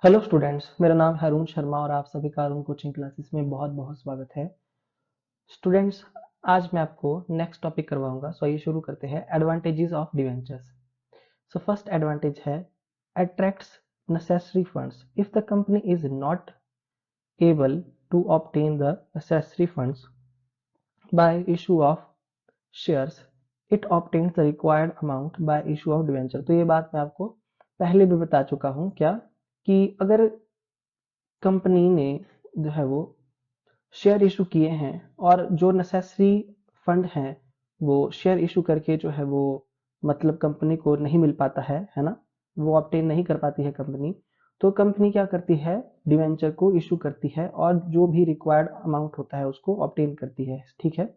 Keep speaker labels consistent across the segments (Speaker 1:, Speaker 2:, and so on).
Speaker 1: Hello students, मेरा नाम है अरुण शर्मा और आप सभी का अरुण कोचिंग क्लासेस में बहुत बहुत स्वागत है। स्टूडेंट्स, आज मैं आपको नेक्स्ट टॉपिक करवाऊंगा। सो आइए शुरू करते हैं। Advantages of debentures. So first advantage है attracts necessary funds. If the company is not able to obtain the necessary funds by issue of shares, it obtains the required amount by issue of debenture. तो ये बात मैं आपको पहले भी बता चुका हूँ क्या, कि अगर कंपनी ने जो है वो शेयर इशू किए हैं और जो नेसेसरी फंड हैं वो शेयर इशू करके जो है वो मतलब कंपनी को नहीं मिल पाता है ना, वो ऑब्टेन नहीं कर पाती है कंपनी, तो कंपनी क्या करती है, डिवेंचर को इशू करती है और जो भी रिक्वायर्ड अमाउंट होता है उसको ऑब्टेन करती है। ठीक है।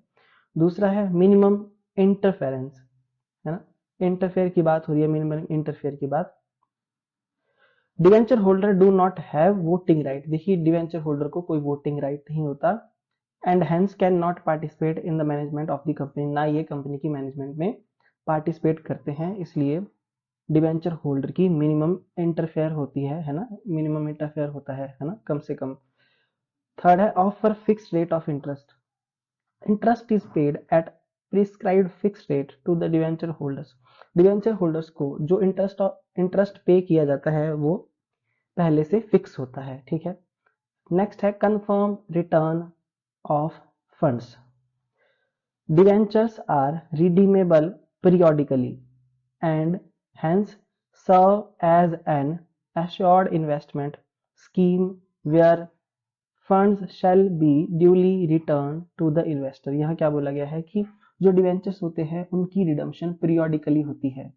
Speaker 1: दूसरा है मिनिमम इंटरफेरेंस, है ना। इंटरफेयर की बात हो रही है, मिनिमम इंटरफेयर की बात। Debenture holder do not have voting right. देखिए, डिवेंचर होल्डर को कोई वोटिंग राइट नहीं होता and hence can not participate in the management of the company. ना ये कंपनी की मैनेजमेंट में पार्टिसिपेट करते हैं, इसलिए डिवेंचर होल्डर की मिनिमम इंटरफेयर होती है ना, मिनिमम इंटरफेयर होता है ना, कम से कम। थर्ड है offer fix rate of interest. Interest is paid at prescribed fix rate to the debenture holders. Debenture holders को जो इंटरेस्ट पे किया जाता है वो पहले से फिक्स होता है। ठीक है। नेक्स्ट है confirm return of funds. Debentures are redeemable periodically and hence serve as an assured investment scheme where funds shall be duly returned to the investor। यहाँ क्या बोला गया है कि जो डिवेंचर्स होते हैं उनकी रिडम्पशन पीरियोडिकली होती है।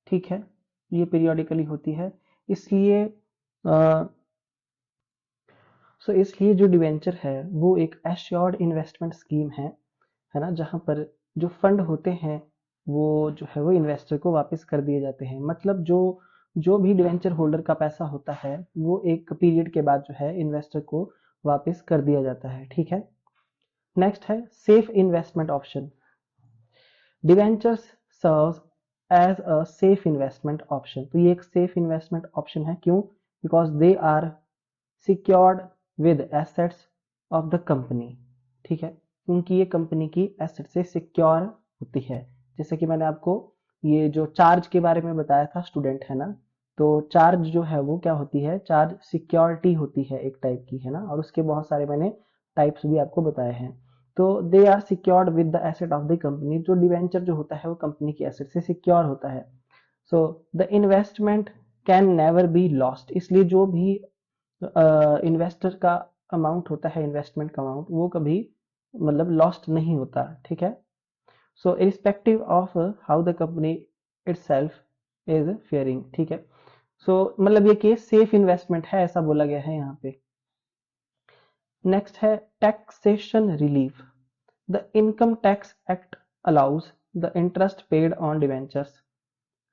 Speaker 1: ठीक है, ये पीरियोडिकली होती है, इसलिए इसलिए जो डिवेंचर है वो एक एश्योर्ड इन्वेस्टमेंट स्कीम है ना, जहां पर जो फंड होते हैं वो जो है वो इन्वेस्टर को वापस कर दिए जाते हैं। मतलब जो जो भी डिवेंचर होल्डर का पैसा होता है वो एक पीरियड के बाद जो है इन्वेस्टर को वापस कर दिया जाता है। ठीक है। नेक्स्ट है safe investment option. Debentures serves as a safe investment option. तो ये एक सेफ इन्वेस्टमेंट ऑप्शन है, क्यों? Because they are secured with assets of the company. ठीक है, क्योंकि ये कंपनी की एसेट से सिक्योर होती है। जैसे कि मैंने आपको ये जो चार्ज के बारे में बताया था स्टूडेंट, है ना, तो चार्ज जो है वो क्या होती है, चार्ज सिक्योरिटी होती है एक टाइप की, है ना, और उसके बहुत सारे मैंने टाइप्स भी आपको बताए हैं। तो they are secured with the asset of the company. जो डिवेंचर जो होता है वो कंपनी की एसेट से सिक्योर होता है। So the investment can never be lost. इसलिए जो भी इन्वेस्टर का अमाउंट होता है, इन्वेस्टमेंट का अमाउंट, वो कभी मतलब लॉस्ट नहीं होता। ठीक है। So irrespective of how the company itself is faring. ठीक है। सो मतलब ये केस सेफ इन्वेस्टमेंट है, ऐसा बोला गया है यहाँ पे। नेक्स्ट है taxation relief. The income tax act allows the interest paid on debentures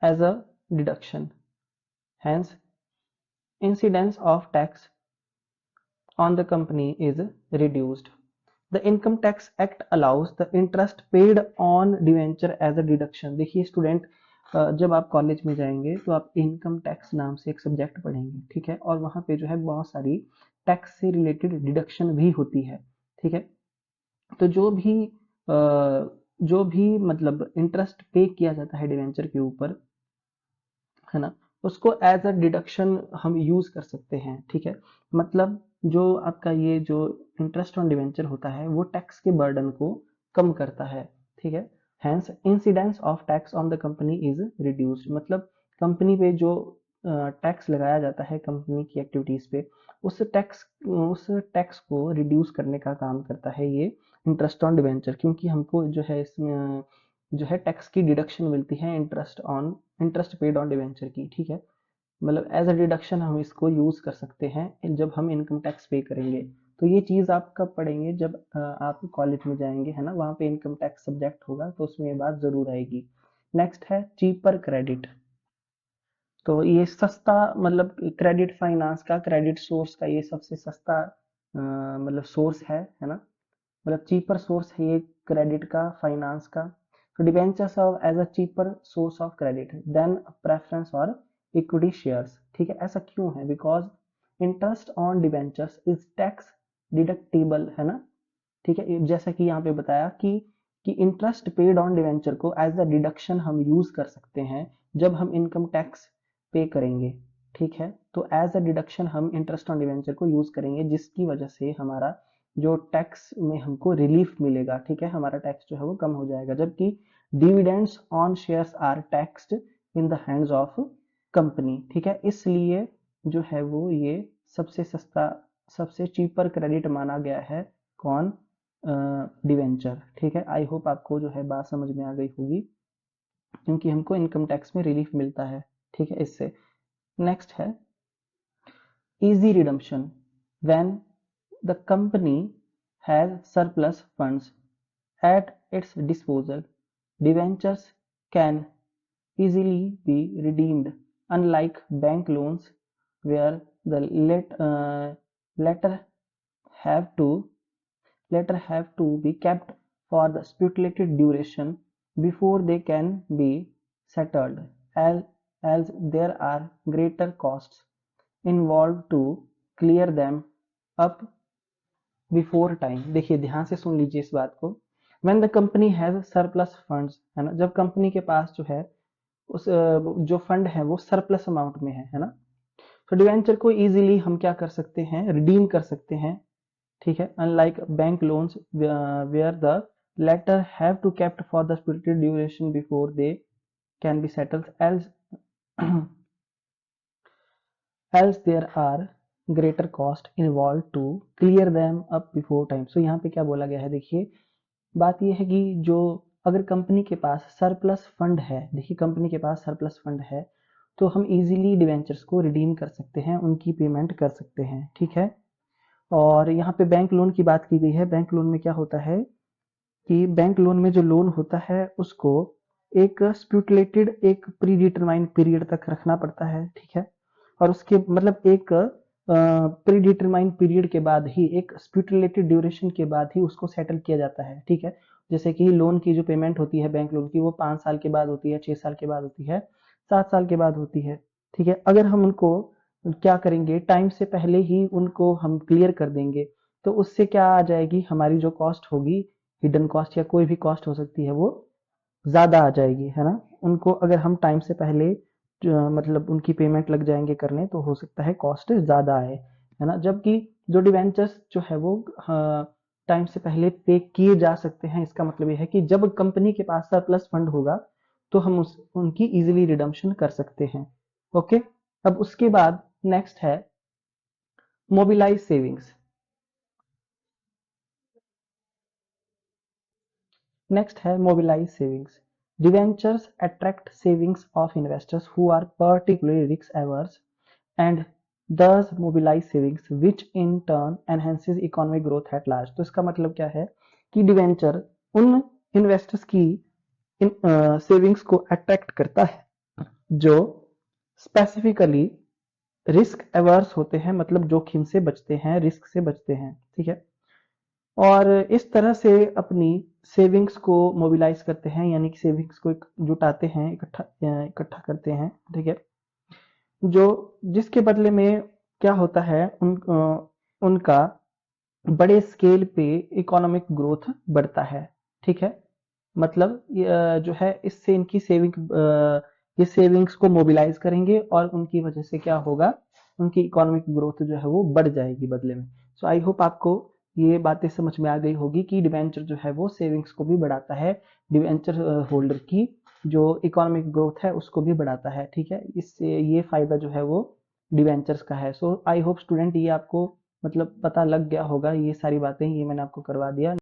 Speaker 1: as a deduction, hence incidence of tax on the company is reduced. The income tax act allows the interest paid on debenture as a deduction। देखिए student, जब आप college में जाएंगे तो आप income tax नाम से एक सब्जेक्ट पढ़ेंगे। ठीक है, और वहां पे जो है बहुत सारी टैक्स से रिलेटेड डिडक्शन भी होती है। ठीक है। तो जो भी मतलब इंटरेस्ट पे किया जाता है डिवेंचर के ऊपर, है ना, उसको एज अ डिडक्शन हम यूज कर सकते हैं। ठीक है। मतलब जो आपका ये जो इंटरेस्ट ऑन डिवेंचर होता है वो टैक्स के बर्डन को कम करता है। ठीक है। Hence incidence of tax on the company is reduced. मतलब कंपनी पे जो टैक्स लगाया जाता है कंपनी की एक्टिविटीज पे, उस टैक्स को रिड्यूस करने का काम करता है ये इंटरेस्ट ऑन डिवेंचर, क्योंकि हमको जो है इसमें जो है टैक्स की डिडक्शन मिलती है इंटरेस्ट पेड ऑन डिवेंचर की। ठीक है। मतलब एज अ डिडक्शन हम इसको यूज कर सकते हैं जब हम इनकम टैक्स पे करेंगे। तो ये चीज आप कब पढ़ेंगे, जब आप कॉलेज में जाएंगे, है ना, वहां पे इनकम टैक्स सब्जेक्ट होगा तो उसमें ये बात जरूर आएगी। नेक्स्ट है चीपर क्रेडिट। तो ये सस्ता, मतलब क्रेडिट फाइनेंस का, क्रेडिट सोर्स का ये सबसे सस्ता मतलब सोर्स है ना, मतलब चीपर सोर्स है ये क्रेडिट का, फाइनेंस का। तो debenture serve as a cheaper source of credit than preference और इक्विटी शेयर्स। ठीक है, ऐसा क्यों है? Because interest on debentures is tax deductible, है ना। ठीक है, जैसा कि यहाँ पे बताया कि इंटरेस्ट पेड ऑन डिवेंचर को एज अ डिडक्शन हम यूज कर सकते हैं जब हम इनकम टैक्स पे करेंगे। ठीक है, तो एज अ डिडक्शन हम इंटरेस्ट ऑन डिवेंचर को यूज करेंगे, जिसकी वजह से हमारा जो टैक्स में हमको रिलीफ मिलेगा। ठीक है, हमारा टैक्स जो है वो कम हो जाएगा, जबकि dividends on shares are taxed in the hands of company. ठीक है, इसलिए जो है वो ये सबसे सस्ता, सबसे चीपर क्रेडिट माना गया है। कौन? डिवेंचर। ठीक है, आई होप आपको जो है बात समझ में आ गई होगी, क्योंकि हमको इनकम टैक्स में रिलीफ मिलता है। ठीक है, इससे नेक्स्ट है easy redemption when the company has surplus funds at its disposal. Debentures can easily be redeemed, unlike bank loans where the latter have to be kept for the stipulated duration before they can be settled, as, as there are greater costs involved to clear them up before time। देखिए ध्यान से सुन लीजिए इस बात को। when the company has surplus funds, है ना, जब कंपनी के पास जो है उस जो फंड है वो सरप्लस अमाउंट में है ना, तो डिवेंचर को इजीली हम क्या कर सकते हैं? रिडीम कर सकते हैं। ठीक है, unlike bank loans where the latter have to kept for the specific duration before they can be settled, else there are greater cost involve to clear them up before time. So यहाँ पे क्या बोला गया है? देखिए बात यह है कि जो अगर कंपनी के पास सरप्लस फंड है, देखिए कंपनी के पास सरप्लस फंड है, तो हम इजीली डिवेंचर्स को रिडीम कर सकते हैं, उनकी पेमेंट कर सकते हैं। ठीक है, और यहाँ पे बैंक लोन की बात की गई है। बैंक लोन में क्या होता है कि बैंक लोन में जो लोन होता है उसको एक स्टिपुलेटेड, एक प्री डिटरमाइंड पीरियड तक रखना पड़ता है। ठीक है, और उसके मतलब एक प्री डिटरमाइंड पीरियड के बाद ही, एक स्टिपुलेटेड ड्यूरेशन के बाद ही उसको सेटल किया जाता है। ठीक है, जैसे कि लोन की जो पेमेंट होती है बैंक लोन की, वो 5 साल के बाद होती है, 6 साल के बाद होती है, 7 साल के बाद होती है। ठीक है, अगर हम उनको क्या करेंगे, टाइम से पहले ही उनको हम क्लियर कर देंगे, तो उससे क्या आ जाएगी, हमारी जो कॉस्ट होगी, हिडन कॉस्ट या कोई भी कॉस्ट हो सकती है, वो ज्यादा आ जाएगी, है ना। उनको अगर हम टाइम से पहले मतलब उनकी पेमेंट लग जाएंगे करने, तो हो सकता है कॉस्ट ज्यादा आए, है ना। जबकि जो डिवेंचर्स जो है वो टाइम से पहले पे किए जा सकते हैं। इसका मतलब यह है कि जब कंपनी के पास सरप्लस फंड होगा तो हम उनकी इजीली रिडम्पशन कर सकते हैं। ओके, अब उसके बाद नेक्स्ट है मोबिलाइज सेविंग्स। नेक्स्ट है mobilise savings. Debentures attract savings of investors who are particularly risk averse and thus mobilize savings which in turn enhances economic growth at large। तो इसका मतलब क्या है कि डिवेंचर उन इन्वेस्टर्स की सेविंग्स को अट्रैक्ट करता है जो स्पेसिफिकली रिस्क एवर्स होते हैं, मतलब जोखिम से बचते हैं, रिस्क से बचते हैं। ठीक है, और इस तरह से अपनी सेविंग्स को मोबिलाइज करते हैं, यानी कि सेविंग्स को जुटाते हैं, इकट्ठा इकट्ठा करते हैं। ठीक है, जो जिसके बदले में क्या होता है, उनका बड़े स्केल पे इकोनॉमिक ग्रोथ बढ़ता है। ठीक है, मतलब जो है इससे इनकी ये सेविंग्स को मोबिलाइज करेंगे और उनकी वजह से क्या होगा, उनकी इकोनॉमिक ग्रोथ जो है वो बढ़ जाएगी बदले में। सो आई होप आपको ये बातें समझ में आ गई होगी कि डिवेंचर जो है वो सेविंग्स को भी बढ़ाता है, डिवेंचर होल्डर की जो इकोनॉमिक ग्रोथ है उसको भी बढ़ाता है। ठीक है, इससे ये फायदा जो है वो डिवेंचर्स का है। सो आई होप स्टूडेंट ये आपको मतलब पता लग गया होगा, ये सारी बातें ये मैंने आपको करवा दिया।